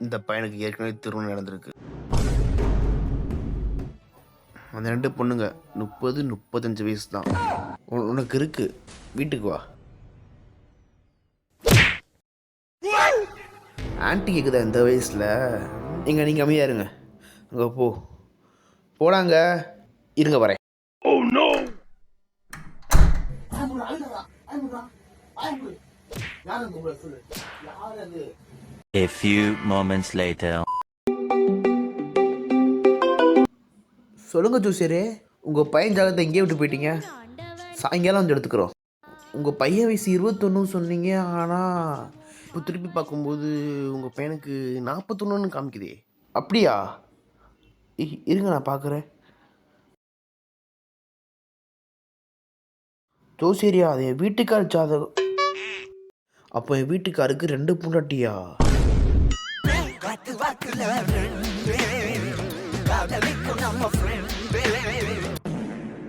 இந்த பையனுக்கு ஏற்கனவே திருமணம் நடந்திருக்கு. அந்த 2 பொண்ணுங்க 30, 35 வயசு தான். உனக்கு இருக்கு, வீட்டுக்கு வா. ஆன்ட்டி கேட்குதா இந்த வயசில்? நீங்கள் அமைதியா இருங்க. அங்கே போடாங்க. இருங்க வரேன். A few moments later. சொல்லுங்கள் ஜோசியரே, உங்கள் பையன் ஜாதகத்தை எங்கேயே விட்டு போயிட்டீங்க? சாயங்காலம் வந்து எடுத்துக்கிறோம். உங்கள் பையன் வயசு 21 சொன்னீங்க, ஆனால் இப்போ திருப்பி பார்க்கும்போது உங்கள் பையனுக்கு 41 காமிக்குதே. அப்படியா? இருங்க நான் பார்க்குறேன். ஜோசியரியா, அது என் வீட்டுக்கார் ஜாதகம். அப்போ என் வீட்டுக்காருக்கு 2 பொண்டாட்டியா?